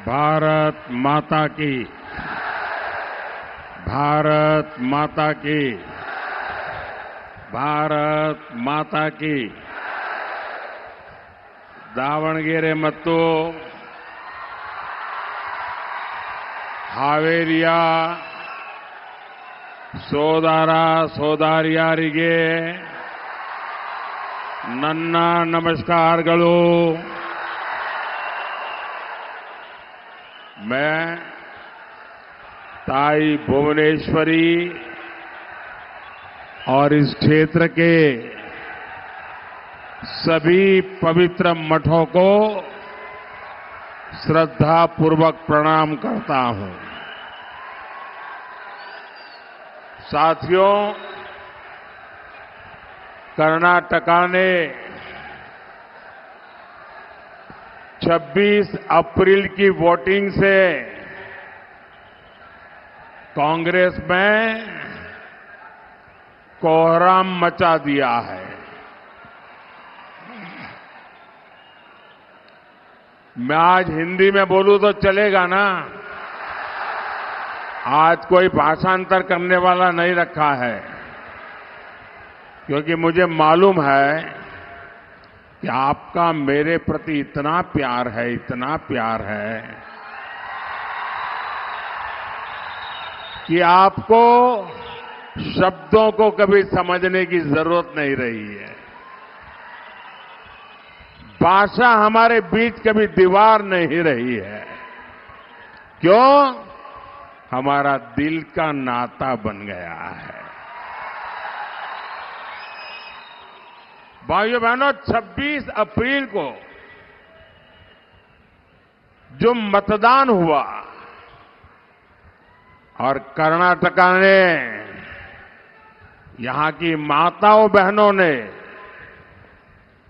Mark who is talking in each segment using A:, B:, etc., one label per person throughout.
A: भारत माता की। भारत माता की। भारत माता की। दावणगेरे ಮತ್ತು ಹಾವೇರಿಯ ಸೋದರ ಸೋದರಿಯರಿಗೆ ನನ್ನ ನಮಸ್ಕಾರಗಳು। मैं ताई भुवनेश्वरी और इस क्षेत्र के सभी पवित्र मठों को श्रद्धापूर्वक प्रणाम करता हूं। साथियों, कर्नाटका ने 26 अप्रैल की वोटिंग से कांग्रेस में कोहराम मचा दिया है। मैं आज हिंदी में बोलूं तो चलेगा ना? आज कोई भाषांतर करने वाला नहीं रखा है, क्योंकि मुझे मालूम है कि आपका मेरे प्रति इतना प्यार है, इतना प्यार है कि आपको शब्दों को कभी समझने की जरूरत नहीं रही है। भाषा हमारे बीच कभी दीवार नहीं रही है। क्यों? हमारा दिल का नाता बन गया है। भाइयों बहनों, 26 अप्रैल को जो मतदान हुआ और कर्नाटका ने, यहां की माताओं बहनों ने,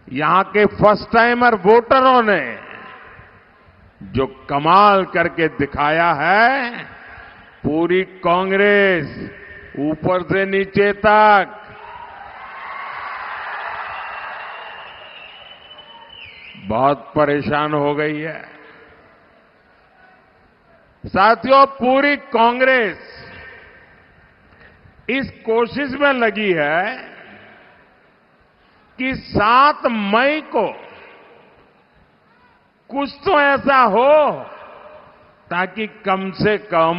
A: यहां के फर्स्ट टाइमर वोटरों ने जो कमाल करके दिखाया है, पूरी कांग्रेस ऊपर से नीचे तक बहुत परेशान हो गई है। साथियों, पूरी कांग्रेस इस कोशिश में लगी है कि 7 मई को कुछ तो ऐसा हो ताकि कम से कम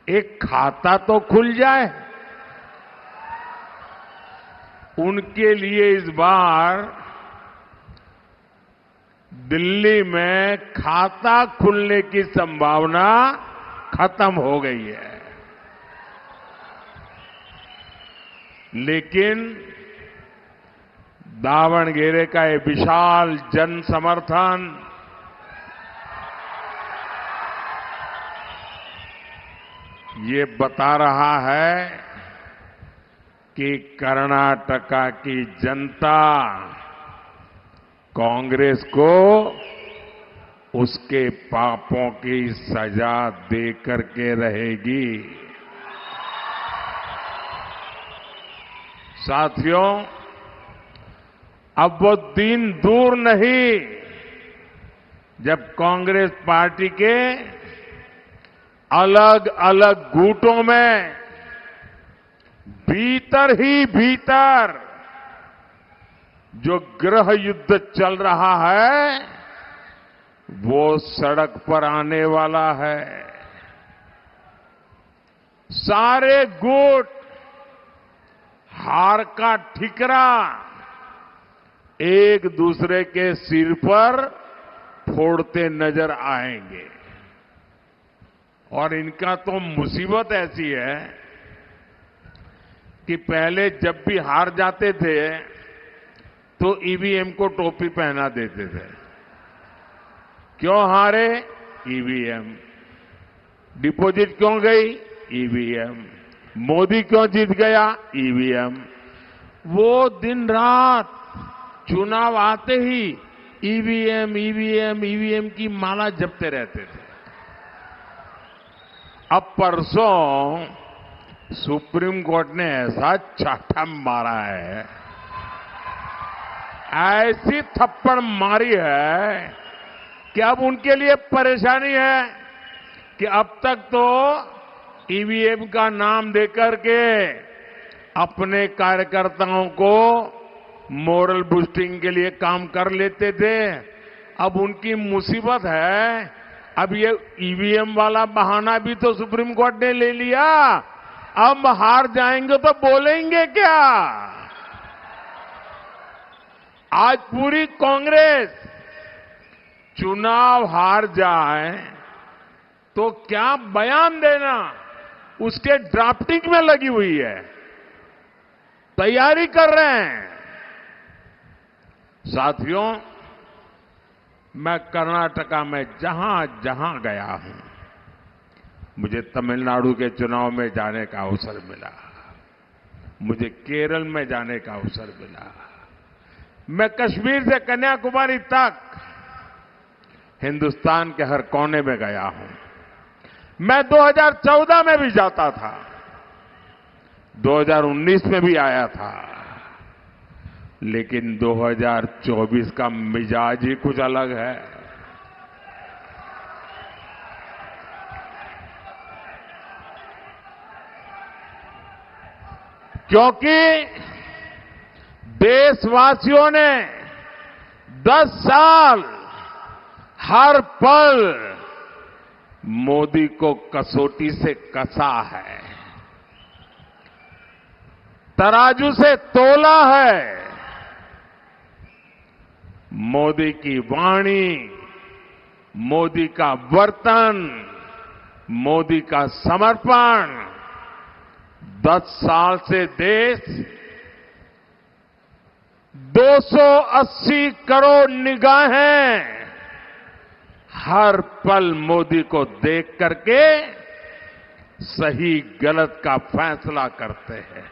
A: एक खाता तो खुल जाए। उनके लिए इस बार दिल्ली में खाता खुलने की संभावना खत्म हो गई है। लेकिन दावणगेरे का ये विशाल जन समर्थन ये बता रहा है कि कर्नाटका की जनता कांग्रेस को उसके पापों की सजा दे करके रहेगी। साथियों, अब वो दिन दूर नहीं जब कांग्रेस पार्टी के अलग अलग गुटों में भीतर ही भीतर जो गृह युद्ध चल रहा है वो सड़क पर आने वाला है। सारे गुट हार का ठिकरा एक दूसरे के सिर पर फोड़ते नजर आएंगे। और इनका तो मुसीबत ऐसी है कि पहले जब भी हार जाते थे तो ईवीएम को टोपी पहना देते थे। क्यों हारे? ईवीएम। डिपॉजिट क्यों गई? ईवीएम। मोदी क्यों जीत गया? ईवीएम। वो दिन रात चुनाव आते ही ईवीएम ईवीएम ईवीएम की माला जपते रहते थे। अब परसों सुप्रीम कोर्ट ने ऐसा चाटा मारा है, ऐसी थप्पड़ मारी है कि अब उनके लिए परेशानी है कि अब तक तो ईवीएम का नाम देकर के अपने कार्यकर्ताओं को मोरल बूस्टिंग के लिए काम कर लेते थे। अब उनकी मुसीबत है, अब ये ईवीएम वाला बहाना भी तो सुप्रीम कोर्ट ने ले लिया। अब हार जाएंगे तो बोलेंगे क्या? आज पूरी कांग्रेस चुनाव हार जाए तो क्या बयान देना, उसके ड्राफ्टिंग में लगी हुई है, तैयारी कर रहे हैं। साथियों, मैं कर्नाटका में जहां जहां गया हूं, मुझे तमिलनाडु के चुनाव में जाने का अवसर मिला, मुझे केरल में जाने का अवसर मिला, मैं कश्मीर से कन्याकुमारी तक हिंदुस्तान के हर कोने में गया हूं। मैं 2014 में भी जाता था, 2019 में भी आया था, लेकिन 2024 का मिजाज ही कुछ अलग है। क्योंकि देशवासियों ने 10 साल हर पल मोदी को कसौटी से कसा है, तराजू से तोला है। मोदी की वाणी, मोदी का वर्तन, मोदी का समर्पण, 10 साल से देश 280 करोड़ निगाहें हर पल मोदी को देख करके सही गलत का फैसला करते हैं।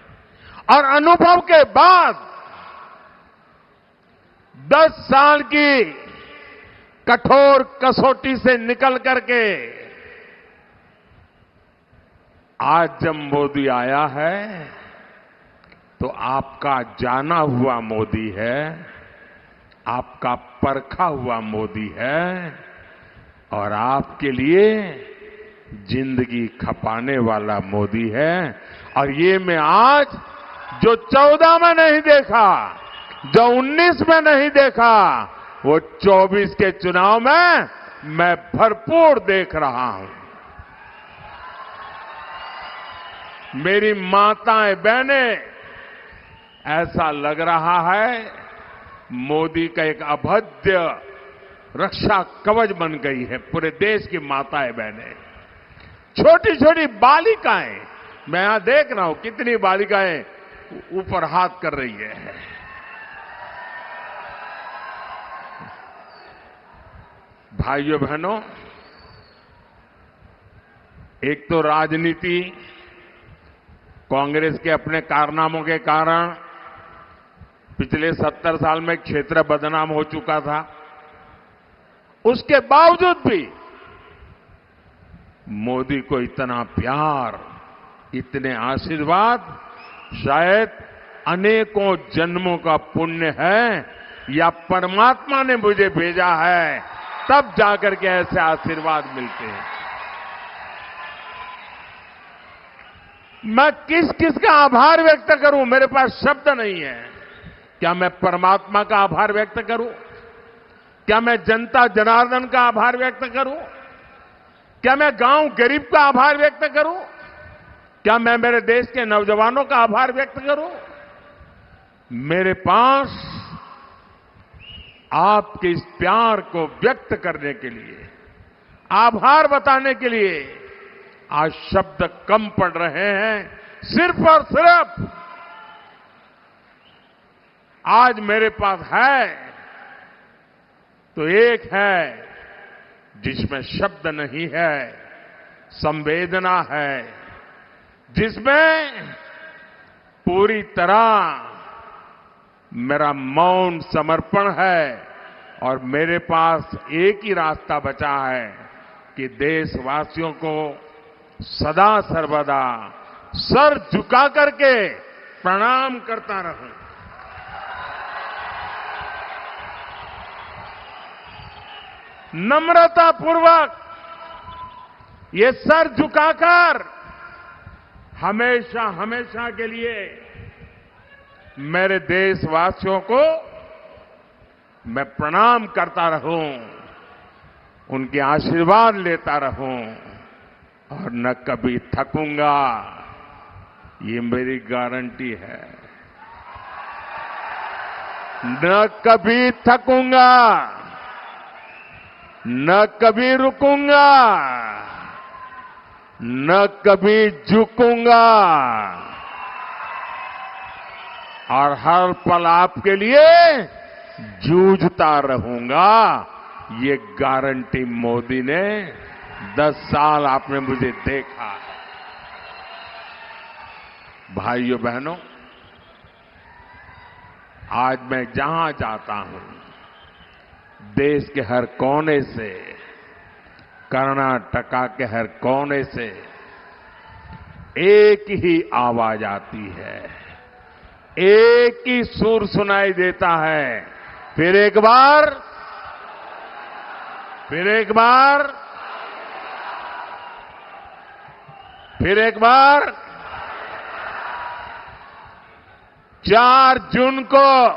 A: और अनुभव के बाद 10 साल की कठोर कसौटी से निकल करके आज जब मोदी आया है तो आपका जाना हुआ मोदी है, आपका परखा हुआ मोदी है और आपके लिए जिंदगी खपाने वाला मोदी है। और ये मैं आज जो 14 में नहीं देखा, जो 19 में नहीं देखा, वो 24 के चुनाव में मैं भरपूर देख रहा हूं। मेरी माताएं बहनें, ऐसा लग रहा है मोदी का एक अभेद्य रक्षा कवच बन गई है पूरे देश की माताएं बहनें। छोटी छोटी बालिकाएं, मैं यहां देख रहा हूं कितनी बालिकाएं ऊपर हाथ कर रही है। भाइयों बहनों, एक तो राजनीति कांग्रेस के अपने कारनामों के कारण पिछले 70 साल में क्षेत्र बदनाम हो चुका था। उसके बावजूद भी मोदी को इतना प्यार, इतने आशीर्वाद शायद अनेकों जन्मों का पुण्य है या परमात्मा ने मुझे भेजा है, तब जाकर के ऐसे आशीर्वाद मिलते हैं। मैं किस किस का आभार व्यक्त करूं, मेरे पास शब्द नहीं है। क्या मैं परमात्मा का आभार व्यक्त करूं? क्या मैं जनता जनार्दन का आभार व्यक्त करूं? क्या मैं गांव गरीब का आभार व्यक्त करूं? क्या मैं मेरे देश के नौजवानों का आभार व्यक्त करूं? मेरे पास आपके इस प्यार को व्यक्त करने के लिए, आभार बताने के लिए आज शब्द कम पड़ रहे हैं। सिर्फ और सिर्फ आज मेरे पास है तो एक है जिसमें शब्द नहीं है, संवेदना है, जिसमें पूरी तरह मेरा मौन समर्पण है। और मेरे पास एक ही रास्ता बचा है कि देशवासियों को सदा सर्वदा सर झुका करके प्रणाम करता रहूं। नम्रता पूर्वक ये सर झुकाकर हमेशा हमेशा के लिए मेरे देशवासियों को मैं प्रणाम करता रहूं, उनके आशीर्वाद लेता रहूं और न कभी थकूंगा, ये मेरी गारंटी है। न कभी थकूंगा, न कभी रुकूंगा, न कभी झुकूंगा और हर पल आपके लिए जूझता रहूंगा। ये गारंटी मोदी ने 10 साल आपने मुझे देखा। भाइयों बहनों, आज मैं जहां जाता हूं, देश के हर कोने से, कर्नाटका के हर कोने से एक ही आवाज आती है, एक ही सुर सुनाई देता है। फिर एक बार, फिर एक बार, फिर एक बार 4 जून को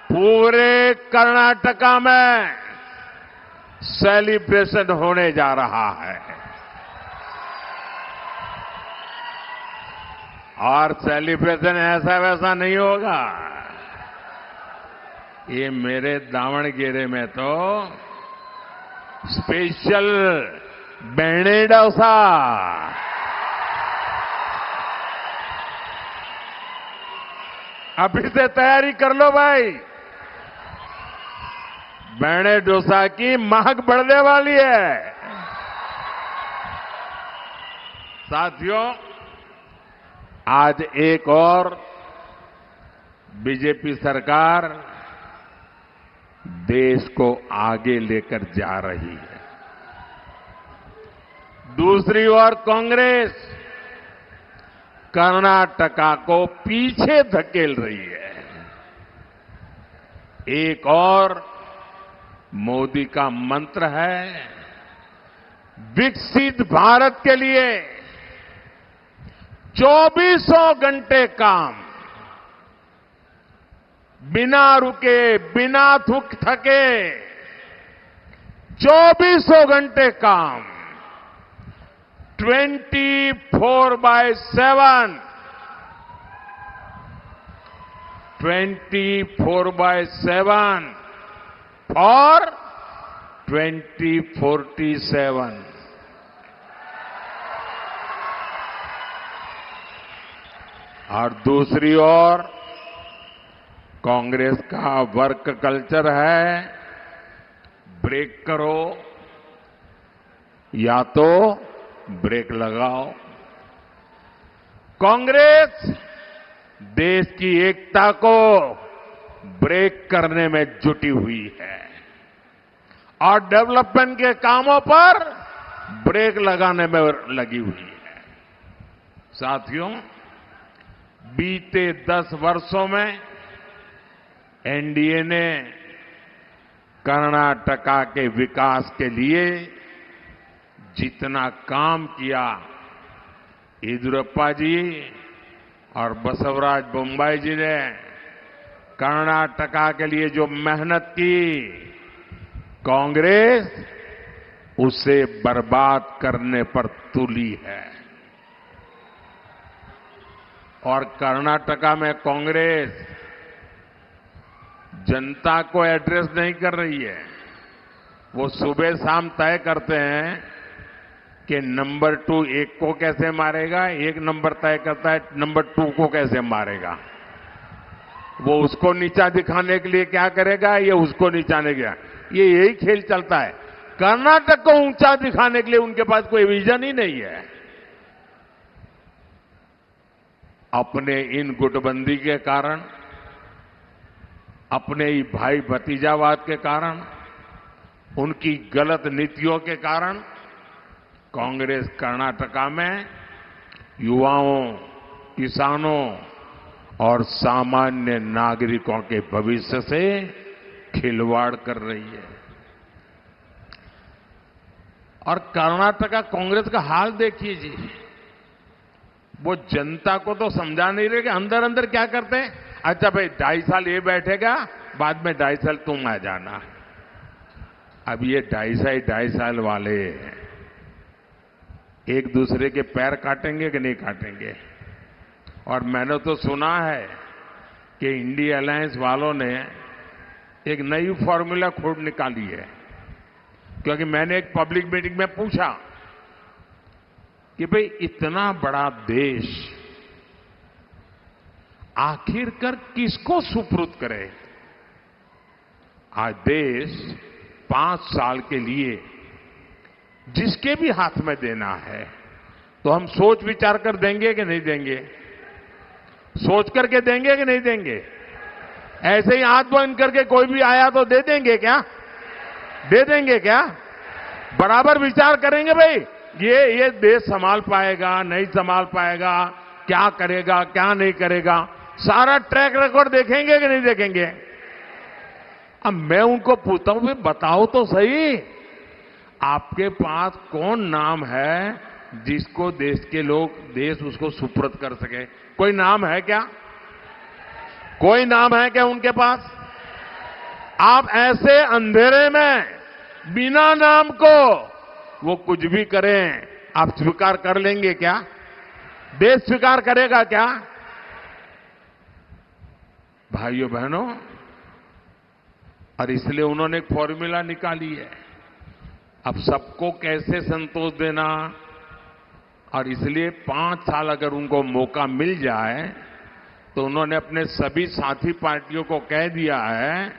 A: पूरे कर्नाटका में सेलिब्रेशन होने जा रहा है। और सेलिब्रेशन ऐसा वैसा नहीं होगा। ये मेरे दावणगेरे में तो स्पेशल बेणे डोसा, अभी से तैयारी कर लो भाई। बेणे डोसा की महक बढ़ने वाली है। साथियों, आज एक और बीजेपी सरकार देश को आगे लेकर जा रही है। दूसरी ओर कांग्रेस कर्नाटका को पीछे धकेल रही है। एक और मोदी का मंत्र है, विकसित भारत के लिए 24 घंटे काम, बिना रुके, बिना थके, 24 घंटे काम, 24/7, 24/7 और 2047। और दूसरी ओर कांग्रेस का वर्क कल्चर है, ब्रेक करो या तो ब्रेक लगाओ। कांग्रेस देश की एकता को ब्रेक करने में जुटी हुई है और डेवलपमेंट के कामों पर ब्रेक लगाने में लगी हुई है। साथियों, बीते 10 वर्षों में एनडीए ने कर्नाटका के विकास के लिए जितना काम किया, येदियुरप्पा जी और बसवराज बोम्माई जी ने कर्नाटका के लिए जो मेहनत की, कांग्रेस उसे बर्बाद करने पर तुली है। और कर्नाटका में कांग्रेस जनता को एड्रेस नहीं कर रही है। वो सुबह शाम तय करते हैं कि नंबर 2 एक को कैसे मारेगा, एक नंबर तय करता है नंबर 2 को कैसे मारेगा। वो उसको नीचा दिखाने के लिए क्या करेगा, ये उसको नीचा नहीं गया, ये यही खेल चलता है। कर्नाटक को ऊंचा दिखाने के लिए उनके पास कोई विजन ही नहीं है। अपने इन गुटबंदी के कारण, अपने ही भाई भतीजावाद के कारण, उनकी गलत नीतियों के कारण कांग्रेस कर्नाटका में युवाओं, किसानों और सामान्य नागरिकों के भविष्य से खिलवाड़ कर रही है। और कर्नाटका कांग्रेस का हाल देखिए जी। वो जनता को तो समझा नहीं रहे कि अंदर अंदर क्या करते हैं। अच्छा भाई 2.5 साल ये बैठेगा, बाद में 2.5 साल तुम आ जाना। अब ये 2.5 साल वाले एक दूसरे के पैर काटेंगे कि नहीं काटेंगे। और मैंने तो सुना है कि इंडिया अलायंस वालों ने एक नई फॉर्मूला खोज निकाली है, क्योंकि मैंने एक पब्लिक मीटिंग में पूछा कि भाई इतना बड़ा देश आखिरकार किसको सुपुर्द करे। आज देश 5 साल के लिए जिसके भी हाथ में देना है तो हम सोच विचार कर देंगे कि नहीं देंगे। सोच करके देंगे कि नहीं देंगे। ऐसे ही हाथ बंद करके कोई भी आया तो दे देंगे क्या? दे देंगे क्या? बराबर विचार करेंगे भाई ये देश संभाल पाएगा नहीं संभाल पाएगा, क्या करेगा क्या नहीं करेगा, सारा ट्रैक रिकॉर्ड देखेंगे कि नहीं देखेंगे। अब मैं उनको पूछता हूं, बताओ तो सही, आपके पास कौन नाम है जिसको देश के लोग देश उसको सुपुर्द कर सके? कोई नाम है क्या? कोई नाम है क्या उनके पास? आप ऐसे अंधेरे में बिना नाम को वो कुछ भी करें, आप स्वीकार कर लेंगे क्या? देश स्वीकार करेगा क्या? भाइयों बहनों, और इसलिए उन्होंने एक फॉर्मूला निकाली है। अब सबको कैसे संतोष देना, और इसलिए 5 साल अगर उनको मौका मिल जाए तो उन्होंने अपने सभी साथी पार्टियों को कह दिया है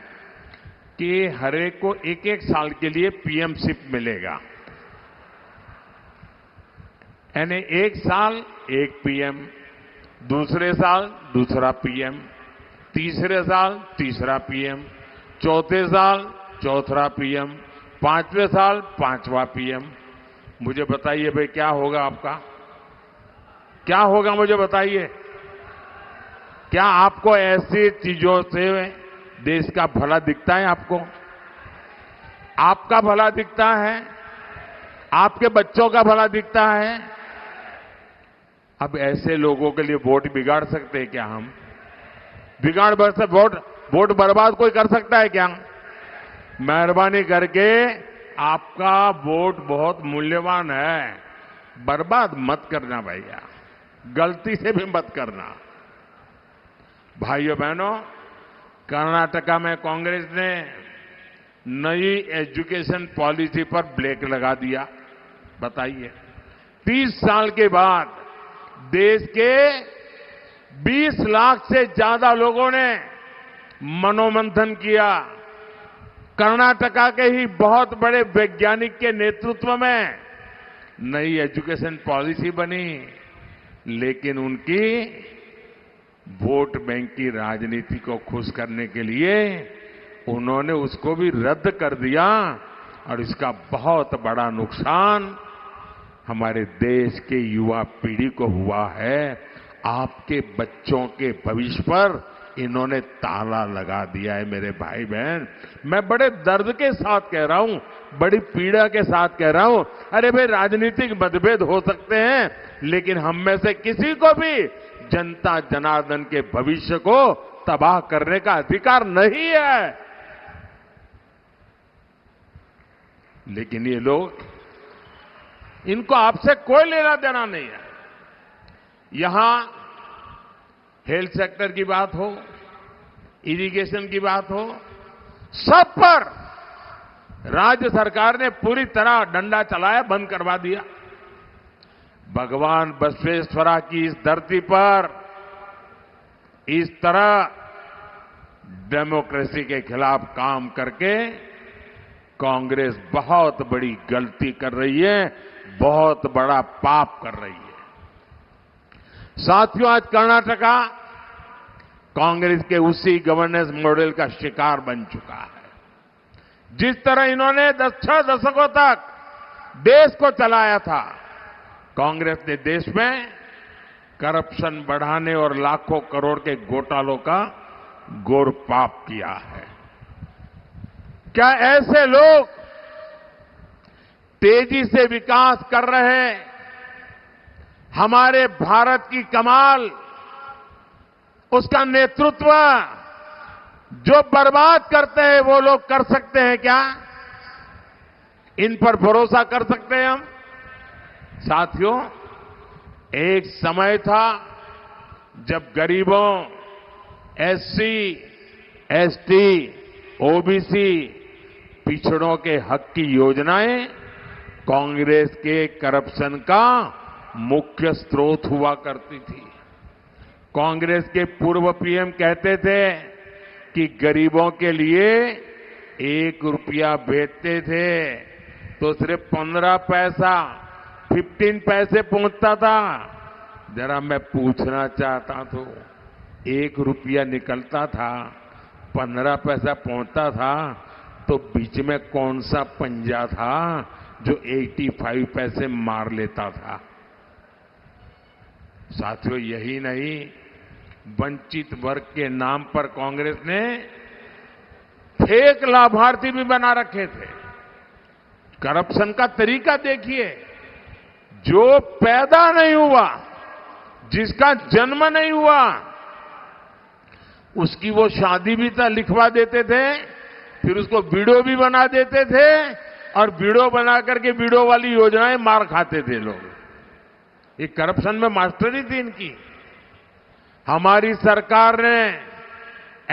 A: कि हर एक को 1-1 साल के लिए पीएमशिप मिलेगा। यानी 1 साल 1 पीएम, दूसरे साल दूसरा पीएम, तीसरे साल तीसरा पीएम, चौथे साल चौथा पीएम, 5वें साल 5वां पीएम। मुझे बताइए भाई क्या होगा आपका? क्या होगा मुझे बताइए। क्या आपको ऐसी चीजों से देश का भला दिखता है? आपको आपका भला दिखता है? आपके बच्चों का भला दिखता है? अब ऐसे लोगों के लिए वोट बिगाड़ सकते हैं क्या हम? बिगाड़ सकते? वोट बर्बाद कोई कर सकता है क्या? मेहरबानी करके आपका वोट बहुत मूल्यवान है, बर्बाद मत करना भैया, गलती से भी मत करना। भाइयों बहनों, कर्नाटका में कांग्रेस ने नई एजुकेशन पॉलिसी पर ब्रेक लगा दिया। बताइए, 30 साल के बाद देश के 20 लाख से ज्यादा लोगों ने मनोमंथन किया। कर्नाटका के ही बहुत बड़े वैज्ञानिक के नेतृत्व में नई एजुकेशन पॉलिसी बनी, लेकिन उनकी वोट बैंक की राजनीति को खुश करने के लिए उन्होंने उसको भी रद्द कर दिया, और इसका बहुत बड़ा नुकसान हमारे देश के युवा पीढ़ी को हुआ है। आपके बच्चों के भविष्य पर इन्होंने ताला लगा दिया है। मेरे भाई बहन, मैं बड़े दर्द के साथ कह रहा हूं, बड़ी पीड़ा के साथ कह रहा हूं। अरे भाई, राजनीतिक मतभेद हो सकते हैं, लेकिन हम में से किसी को भी जनता जनार्दन के भविष्य को तबाह करने का अधिकार नहीं है। लेकिन ये लोग, इनको आपसे कोई लेना देना नहीं है। यहां हेल्थ सेक्टर की बात हो, इरिगेशन की बात हो, सब पर राज्य सरकार ने पूरी तरह डंडा चलाया, बंद करवा दिया। भगवान बसवेश्वरा की इस धरती पर इस तरह डेमोक्रेसी के खिलाफ काम करके कांग्रेस बहुत बड़ी गलती कर रही है, बहुत बड़ा पाप कर रही है। साथियों, आज कर्नाटका कांग्रेस के उसी गवर्नेंस मॉडल का शिकार बन चुका है। जिस तरह इन्होंने 6 दशकों तक देश को चलाया था, कांग्रेस ने देश में करप्शन बढ़ाने और लाखों करोड़ के घोटालों का घोर पाप किया है। क्या ऐसे लोग तेजी से विकास कर रहे हमारे भारत की कमाल, उसका नेतृत्व जो बर्बाद करते हैं वो लोग कर सकते हैं क्या? इन पर भरोसा कर सकते हैं हम? साथियों, एक समय था जब गरीबों, एससी, एसटी, ओबीसी, पिछड़ों के हक की योजनाएं कांग्रेस के करप्शन का मुख्य स्रोत हुआ करती थी। कांग्रेस के पूर्व पीएम कहते थे कि गरीबों के लिए 1 रुपया भेजते थे तो सिर्फ 15 पैसा, 15 पैसे पहुंचता था। जरा मैं पूछना चाहता तो 1 रुपया निकलता था, 15 पैसा पहुंचता था, तो बीच में कौन सा पंजा था जो 85 पैसे मार लेता था? साथियों, यही नहीं, वंचित वर्ग के नाम पर कांग्रेस ने फेक लाभार्थी भी बना रखे थे। करप्शन का तरीका देखिए, जो पैदा नहीं हुआ, जिसका जन्म नहीं हुआ, उसकी वो शादी भी लिखवा देते थे, फिर उसको वीडियो भी बना देते थे और वीडियो बना करके वीडियो वाली योजनाएं मार खाते थे लोग। ये करप्शन में मास्टरी थी इनकी। हमारी सरकार ने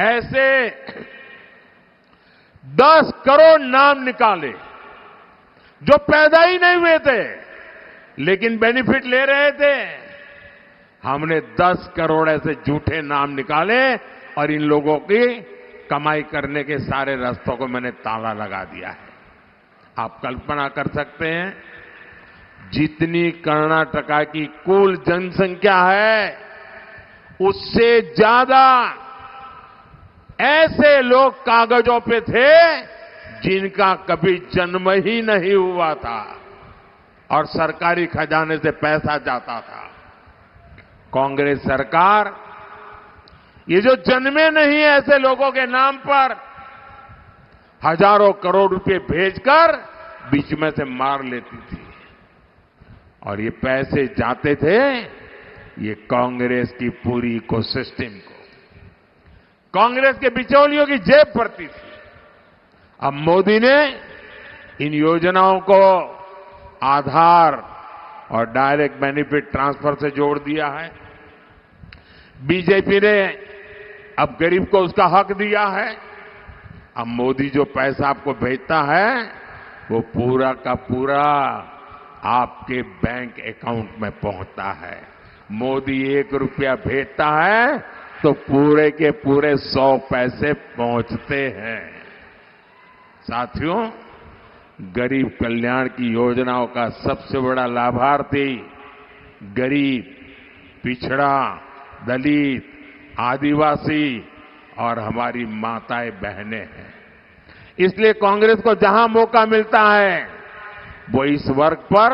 A: ऐसे 10 करोड़ नाम निकाले जो पैदा ही नहीं हुए थे लेकिन बेनिफिट ले रहे थे। हमने 10 करोड़ ऐसे झूठे नाम निकाले और इन लोगों की कमाई करने के सारे रास्तों को मैंने ताला लगा दिया है। आप कल्पना कर सकते हैं, जितनी कर्नाटका की कुल जनसंख्या है उससे ज्यादा ऐसे लोग कागजों पे थे जिनका कभी जन्म ही नहीं हुआ था और सरकारी खजाने से पैसा जाता था। कांग्रेस सरकार ये जो जन्मे नहीं है ऐसे लोगों के नाम पर हजारों करोड़ रुपए भेजकर बीच में से मार लेती थी और ये पैसे जाते थे ये कांग्रेस की पूरी इकोसिस्टम को, कांग्रेस के बिचौलियों की जेब भरती थी। अब मोदी ने इन योजनाओं को आधार और डायरेक्ट बेनिफिट ट्रांसफर से जोड़ दिया है। बीजेपी ने अब गरीब को उसका हक दिया है। अब मोदी जो पैसा आपको भेजता है वो पूरा का पूरा आपके बैंक अकाउंट में पहुंचता है। मोदी 1 रुपया भेजता है तो पूरे के पूरे 100 पैसे पहुंचते हैं। साथियों, गरीब कल्याण की योजनाओं का सबसे बड़ा लाभार्थी गरीब, पिछड़ा, दलित, आदिवासी और हमारी माताएं बहनें हैं। इसलिए कांग्रेस को जहां मौका मिलता है वो इस वर्ग पर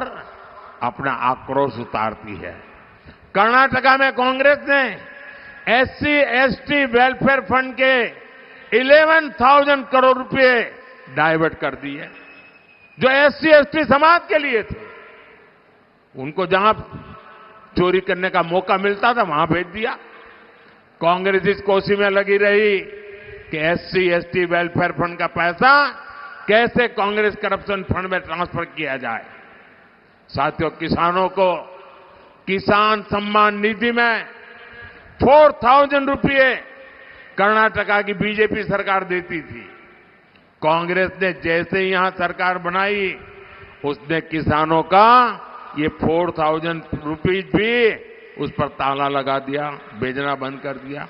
A: अपना आक्रोश उतारती है। कर्नाटका में कांग्रेस ने एससी एसटी वेलफेयर फंड के 11,000 करोड़ रुपए डाइवर्ट कर दिए जो एससी एसटी समाज के लिए थे। उनको जहां चोरी करने का मौका मिलता था वहां भेज दिया। कांग्रेस इस कोशिश में लगी रही कि एससी एसटी वेलफेयर फंड का पैसा कैसे कांग्रेस करप्शन फंड में ट्रांसफर किया जाए। साथियों, किसानों को किसान सम्मान निधि में 4,000 रुपये कर्नाटका की बीजेपी सरकार देती थी। कांग्रेस ने जैसे ही यहां सरकार बनाई उसने किसानों का ये 4,000 रुपीज भी उस पर ताला लगा दिया, भेजना बंद कर दिया।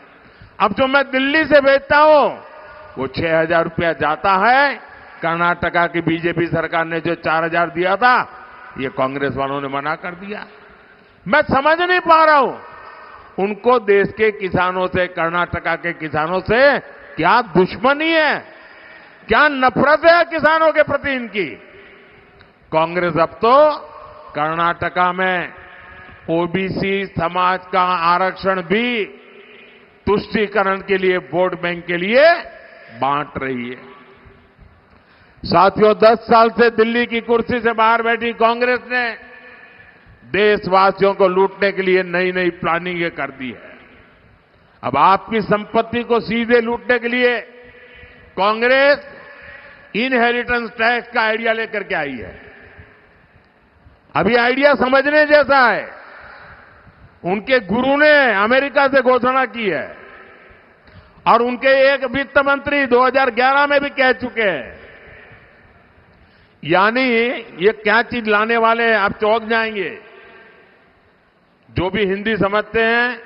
A: अब जो मैं दिल्ली से भेजता हूं वो 6,000 रुपया जाता है। कर्नाटका की बीजेपी सरकार ने जो 4,000 दिया था ये कांग्रेस वालों ने मना कर दिया। मैं समझ नहीं पा रहा हूं उनको देश के किसानों से, कर्नाटका के किसानों से क्या दुश्मनी है, क्या नफरत है किसानों के प्रति इनकी। कांग्रेस अब तो कर्नाटका में ओबीसी समाज का आरक्षण भी तुष्टीकरण के लिए, वोट बैंक के लिए बांट रही है। साथियों, 10 साल से दिल्ली की कुर्सी से बाहर बैठी कांग्रेस ने देशवासियों को लूटने के लिए नई नई प्लानिंग कर दी है। अब आपकी संपत्ति को सीधे लूटने के लिए कांग्रेस इनहेरिटेंस टैक्स का आइडिया लेकर के आई है। अभी आइडिया समझने जैसा है। उनके गुरु ने अमेरिका से घोषणा की है और उनके एक वित्त मंत्री 2011 में भी कह चुके हैं। यानी ये क्या चीज लाने वाले हैं, आप चौंक जाएंगे। जो भी हिंदी समझते हैं,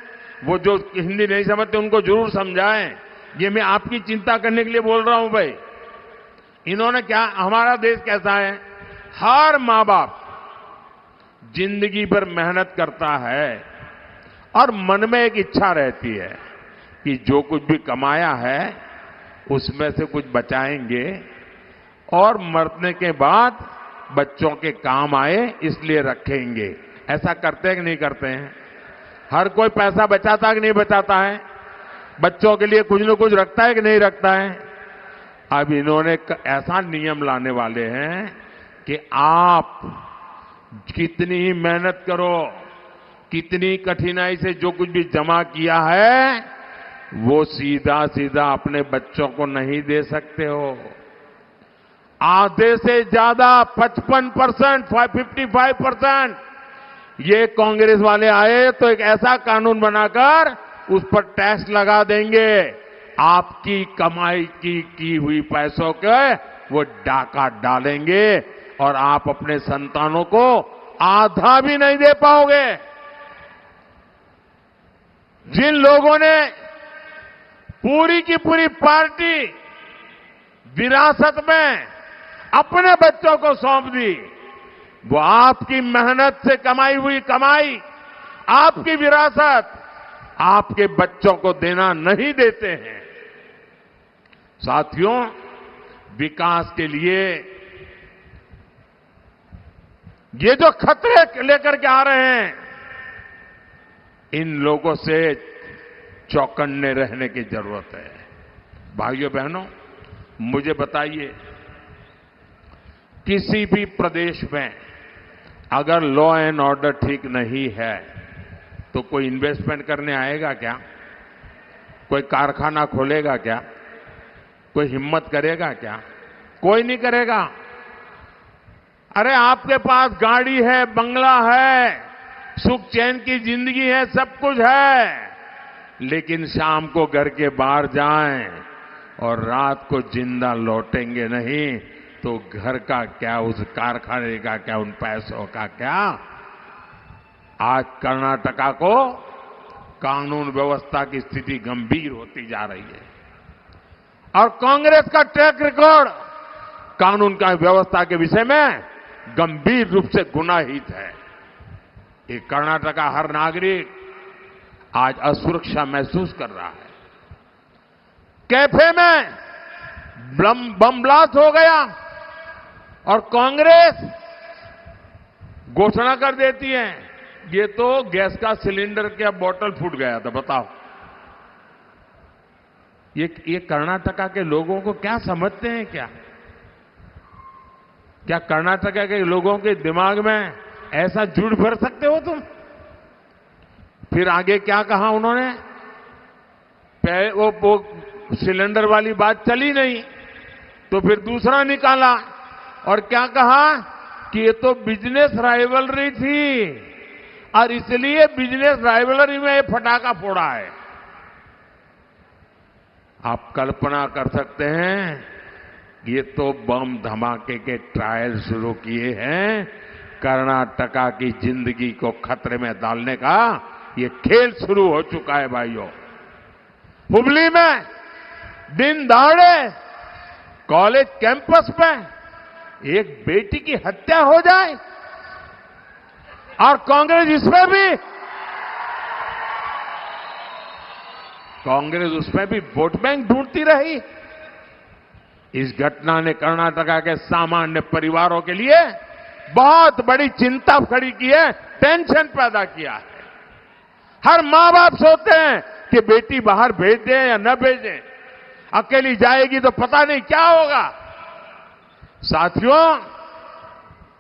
A: वो जो हिंदी नहीं समझते उनको जरूर समझाएं। ये मैं आपकी चिंता करने के लिए बोल रहा हूं भाई। इन्होंने क्या, हमारा देश कैसा है, हर मां बाप जिंदगी भर मेहनत करता है और मन में एक इच्छा रहती है कि जो कुछ भी कमाया है उसमें से कुछ बचाएंगे और मरने के बाद बच्चों के काम आए इसलिए रखेंगे। ऐसा करते हैं कि नहीं करते हैं? हर कोई पैसा बचाता है कि नहीं बचाता है? बच्चों के लिए कुछ न कुछ रखता है कि नहीं रखता है? अब इन्होंने ऐसा नियम लाने वाले हैं कि आप कितनी ही मेहनत करो, कितनी कठिनाई से जो कुछ भी जमा किया है वो सीधा सीधा अपने बच्चों को नहीं दे सकते हो। आधे से ज्यादा 55%, 55% ये कांग्रेस वाले आए तो एक ऐसा कानून बनाकर उस पर टैक्स लगा देंगे। आपकी कमाई की हुई पैसों के वो डाका डालेंगे और आप अपने संतानों को आधा भी नहीं दे पाओगे। जिन लोगों ने पूरी की पूरी पार्टी विरासत में अपने बच्चों को सौंप दी, वो आपकी मेहनत से कमाई हुई कमाई, आपकी विरासत आपके बच्चों को देना नहीं देते हैं। साथियों, विकास के लिए ये जो खतरे लेकर के आ रहे हैं, इन लोगों से चौकन्ने रहने की जरूरत है। भाइयों बहनों, मुझे बताइए, किसी भी प्रदेश में अगर लॉ एंड ऑर्डर ठीक नहीं है तो कोई इन्वेस्टमेंट करने आएगा क्या? कोई कारखाना खोलेगा क्या? कोई हिम्मत करेगा क्या? कोई नहीं करेगा। अरे आपके पास गाड़ी है, बंगला है, सुख चैन की जिंदगी है, सब कुछ है, लेकिन शाम को घर के बाहर जाएं और रात को जिंदा लौटेंगे नहीं तो घर का क्या, उस कारखाने का क्या, उन पैसों का क्या? आज कर्नाटका को कानून व्यवस्था की स्थिति गंभीर होती जा रही है और कांग्रेस का ट्रैक रिकॉर्ड कानून का व्यवस्था के विषय में गंभीर रूप से गुनाहित है। ये कर्नाटक का हर नागरिक आज असुरक्षा महसूस कर रहा है। कैफे में बम ब्लास्ट हो गया और कांग्रेस घोषणा कर देती है ये तो गैस का सिलेंडर का बोतल फूट गया था। बताओ, ये कर्नाटका के लोगों को क्या समझते हैं? क्या कर्नाटका के लोगों के दिमाग में ऐसा झूठ भर सकते हो तुम? फिर आगे क्या कहा उन्होंने? वो सिलेंडर वाली बात चली नहीं तो फिर दूसरा निकाला और क्या कहा कि ये तो बिजनेस राइवलरी थी और इसलिए बिजनेस राइवलरी में ये फटाका फोड़ा है। आप कल्पना कर सकते हैं, ये तो बम धमाके के ट्रायल शुरू किए हैं। कर्नाटका की जिंदगी को खतरे में डालने का ये खेल शुरू हो चुका है भाइयों। हुबली में दिन दहाड़े कॉलेज कैंपस में एक बेटी की हत्या हो जाए और कांग्रेस उसमें भी वोट बैंक ढूंढती रही। इस घटना ने कर्नाटका के सामान्य परिवारों के लिए बहुत बड़ी चिंता खड़ी की है, टेंशन पैदा किया है। हर मां बाप सोचते हैं कि बेटी बाहर भेज दें या न भेजें, अकेली जाएगी तो पता नहीं क्या होगा। साथियों,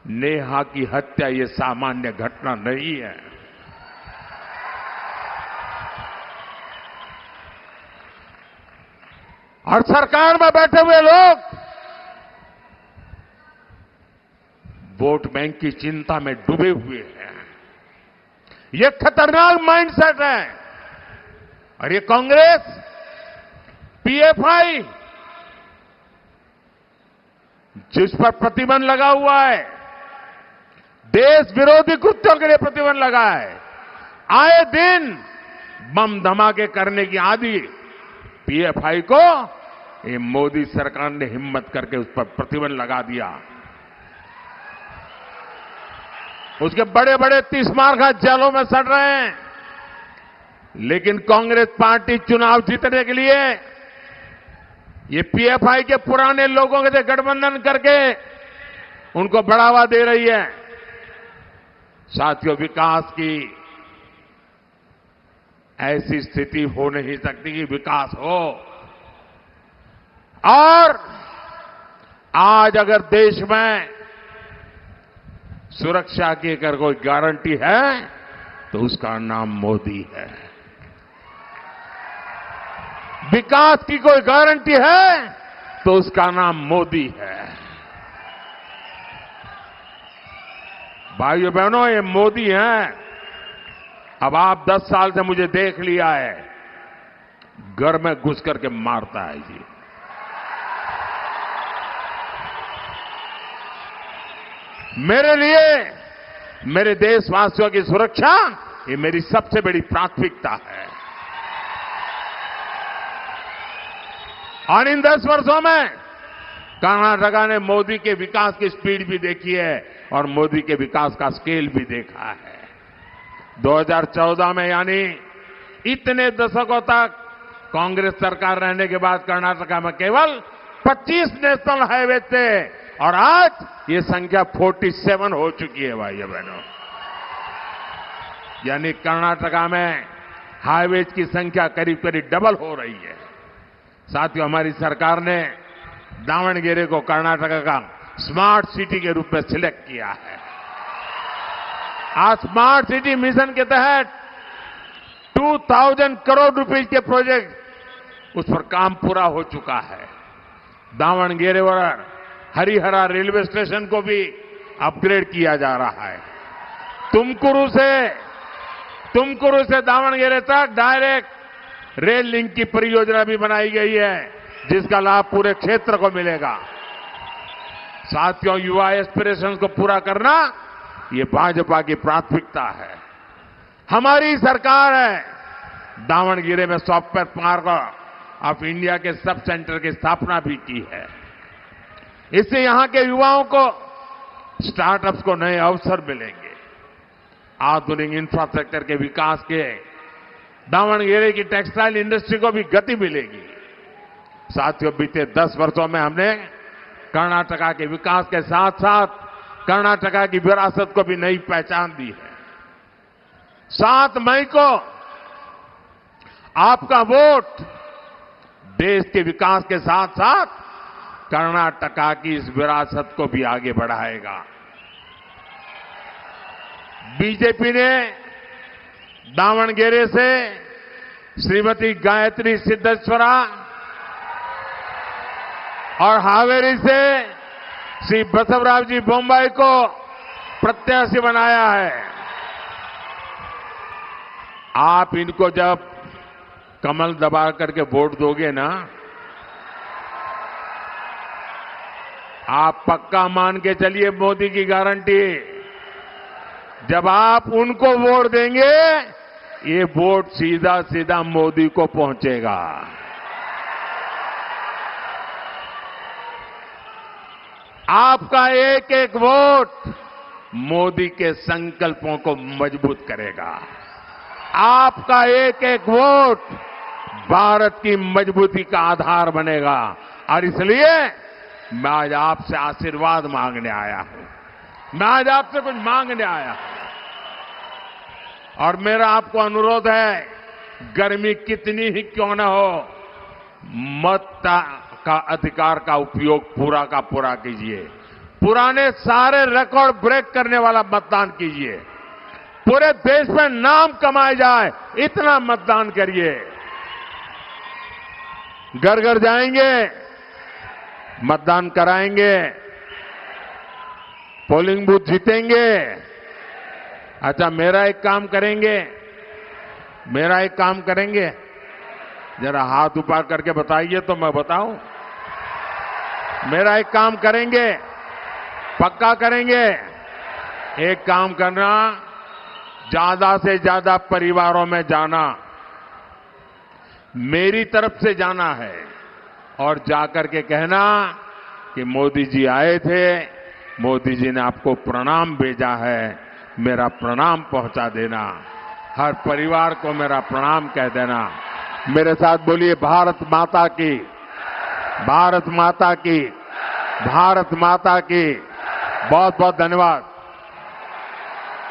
A: नेहा की हत्या ये सामान्य घटना नहीं है। और सरकार में बैठे हुए लोग वोट बैंक की चिंता में डूबे हुए हैं। ये खतरनाक माइंडसेट है। और ये कांग्रेस, पीएफआई, जिस पर प्रतिबंध लगा हुआ है, देश विरोधी कृत्यों के लिए प्रतिबंध लगा है, आए दिन बम धमाके करने की आदि पीएफआई को ये मोदी सरकार ने हिम्मत करके उस पर प्रतिबंध लगा दिया। उसके बड़े बड़े 30 मार्का जेलों में सड़ रहे हैं। लेकिन कांग्रेस पार्टी चुनाव जीतने के लिए ये पीएफआई के पुराने लोगों के साथ गठबंधन करके उनको बढ़ावा दे रही है। साथियों, विकास की ऐसी स्थिति हो नहीं सकती कि विकास हो। और आज अगर देश में सुरक्षा की अगर कोई गारंटी है तो उसका नाम मोदी है। विकास की कोई गारंटी है तो उसका नाम मोदी है। भाइयों बहनों, ये मोदी हैं। अब आप 10 साल से मुझे देख लिया है, घर में घुस करके मारता है जी। मेरे लिए, मेरे देशवासियों की सुरक्षा ये मेरी सबसे बड़ी प्राथमिकता है। और इन 10 वर्षों में कर्नाटका ने मोदी के विकास की स्पीड भी देखी है और मोदी के विकास का स्केल भी देखा है। 2014 में, यानी इतने दशकों तक कांग्रेस सरकार रहने के बाद कर्नाटका में केवल 25 नेशनल हाईवे थे और आज ये संख्या 47 हो चुकी है भाइयों बहनों। यानी कर्नाटका में हाईवेज की संख्या करीब करीब डबल हो रही है। साथियों, हमारी सरकार ने दावणगेरे को कर्नाटका का स्मार्ट सिटी के रूप में सिलेक्ट किया है। आज स्मार्ट सिटी मिशन के तहत 2000 करोड़ रुपए के प्रोजेक्ट, उस पर काम पूरा हो चुका है। दावणगेरे और हरिहरा रेलवे स्टेशन को भी अपग्रेड किया जा रहा है। तुमकुरू से दावणगेरे तक डायरेक्ट रेल लिंक की परियोजना भी बनाई गई है, जिसका लाभ पूरे क्षेत्र को मिलेगा। साथियों, युवा एस्पिरेशंस को पूरा करना ये भाजपा की प्राथमिकता है। हमारी सरकार है दावणगेरे में सॉफ्टवेयर पार्क ऑफ इंडिया के सब सेंटर की स्थापना भी की है। इससे यहां के युवाओं को, स्टार्टअप्स को नए अवसर मिलेंगे। आधुनिक इंफ्रास्ट्रक्चर के विकास के दावणगेरे की टेक्सटाइल इंडस्ट्री को भी गति मिलेगी। साथियों, बीते 10 वर्षों में हमने कर्नाटका के विकास के साथ साथ कर्नाटका की विरासत को भी नई पहचान दी है। 7 मई को आपका वोट देश के विकास के साथ साथ कर्नाटका की इस विरासत को भी आगे बढ़ाएगा। बीजेपी ने दावणगेरे से श्रीमती गायत्री सिद्धेश्वरा और हावेरी से श्री बसवराज जी बोम्बाई को प्रत्याशी बनाया है। आप इनको जब कमल दबा करके वोट दोगे ना, आप पक्का मान के चलिए, मोदी की गारंटी, जब आप उनको वोट देंगे ये वोट सीधा सीधा मोदी को पहुंचेगा। आपका एक एक वोट मोदी के संकल्पों को मजबूत करेगा। आपका एक एक वोट भारत की मजबूती का आधार बनेगा। और इसलिए मैं आज आपसे आशीर्वाद मांगने आया हूं। मैं आज आपसे कुछ मांगने आया हूं। और मेरा आपको अनुरोध है, गर्मी कितनी ही क्यों न हो, मत का अधिकार का उपयोग पूरा का पूरा कीजिए। पुराने सारे रिकॉर्ड ब्रेक करने वाला मतदान कीजिए। पूरे देश में नाम कमाया जाए इतना मतदान करिए। घर घर जाएंगे, मतदान कराएंगे, पोलिंग बूथ जीतेंगे। अच्छा, मेरा एक काम करेंगे, जरा हाथ ऊपर करके बताइए तो मैं बताऊं। मेरा एक काम करेंगे, पक्का करेंगे। एक काम करना, ज्यादा से ज्यादा परिवारों में जाना, मेरी तरफ से जाना है और जाकर के कहना कि मोदी जी आए थे, मोदी जी ने आपको प्रणाम भेजा है, मेरा प्रणाम पहुंचा देना। हर परिवार को मेरा प्रणाम कह देना। मेरे साथ बोलिए, भारत माता की, भारत माता की, भारत माता की। बहुत बहुत धन्यवाद।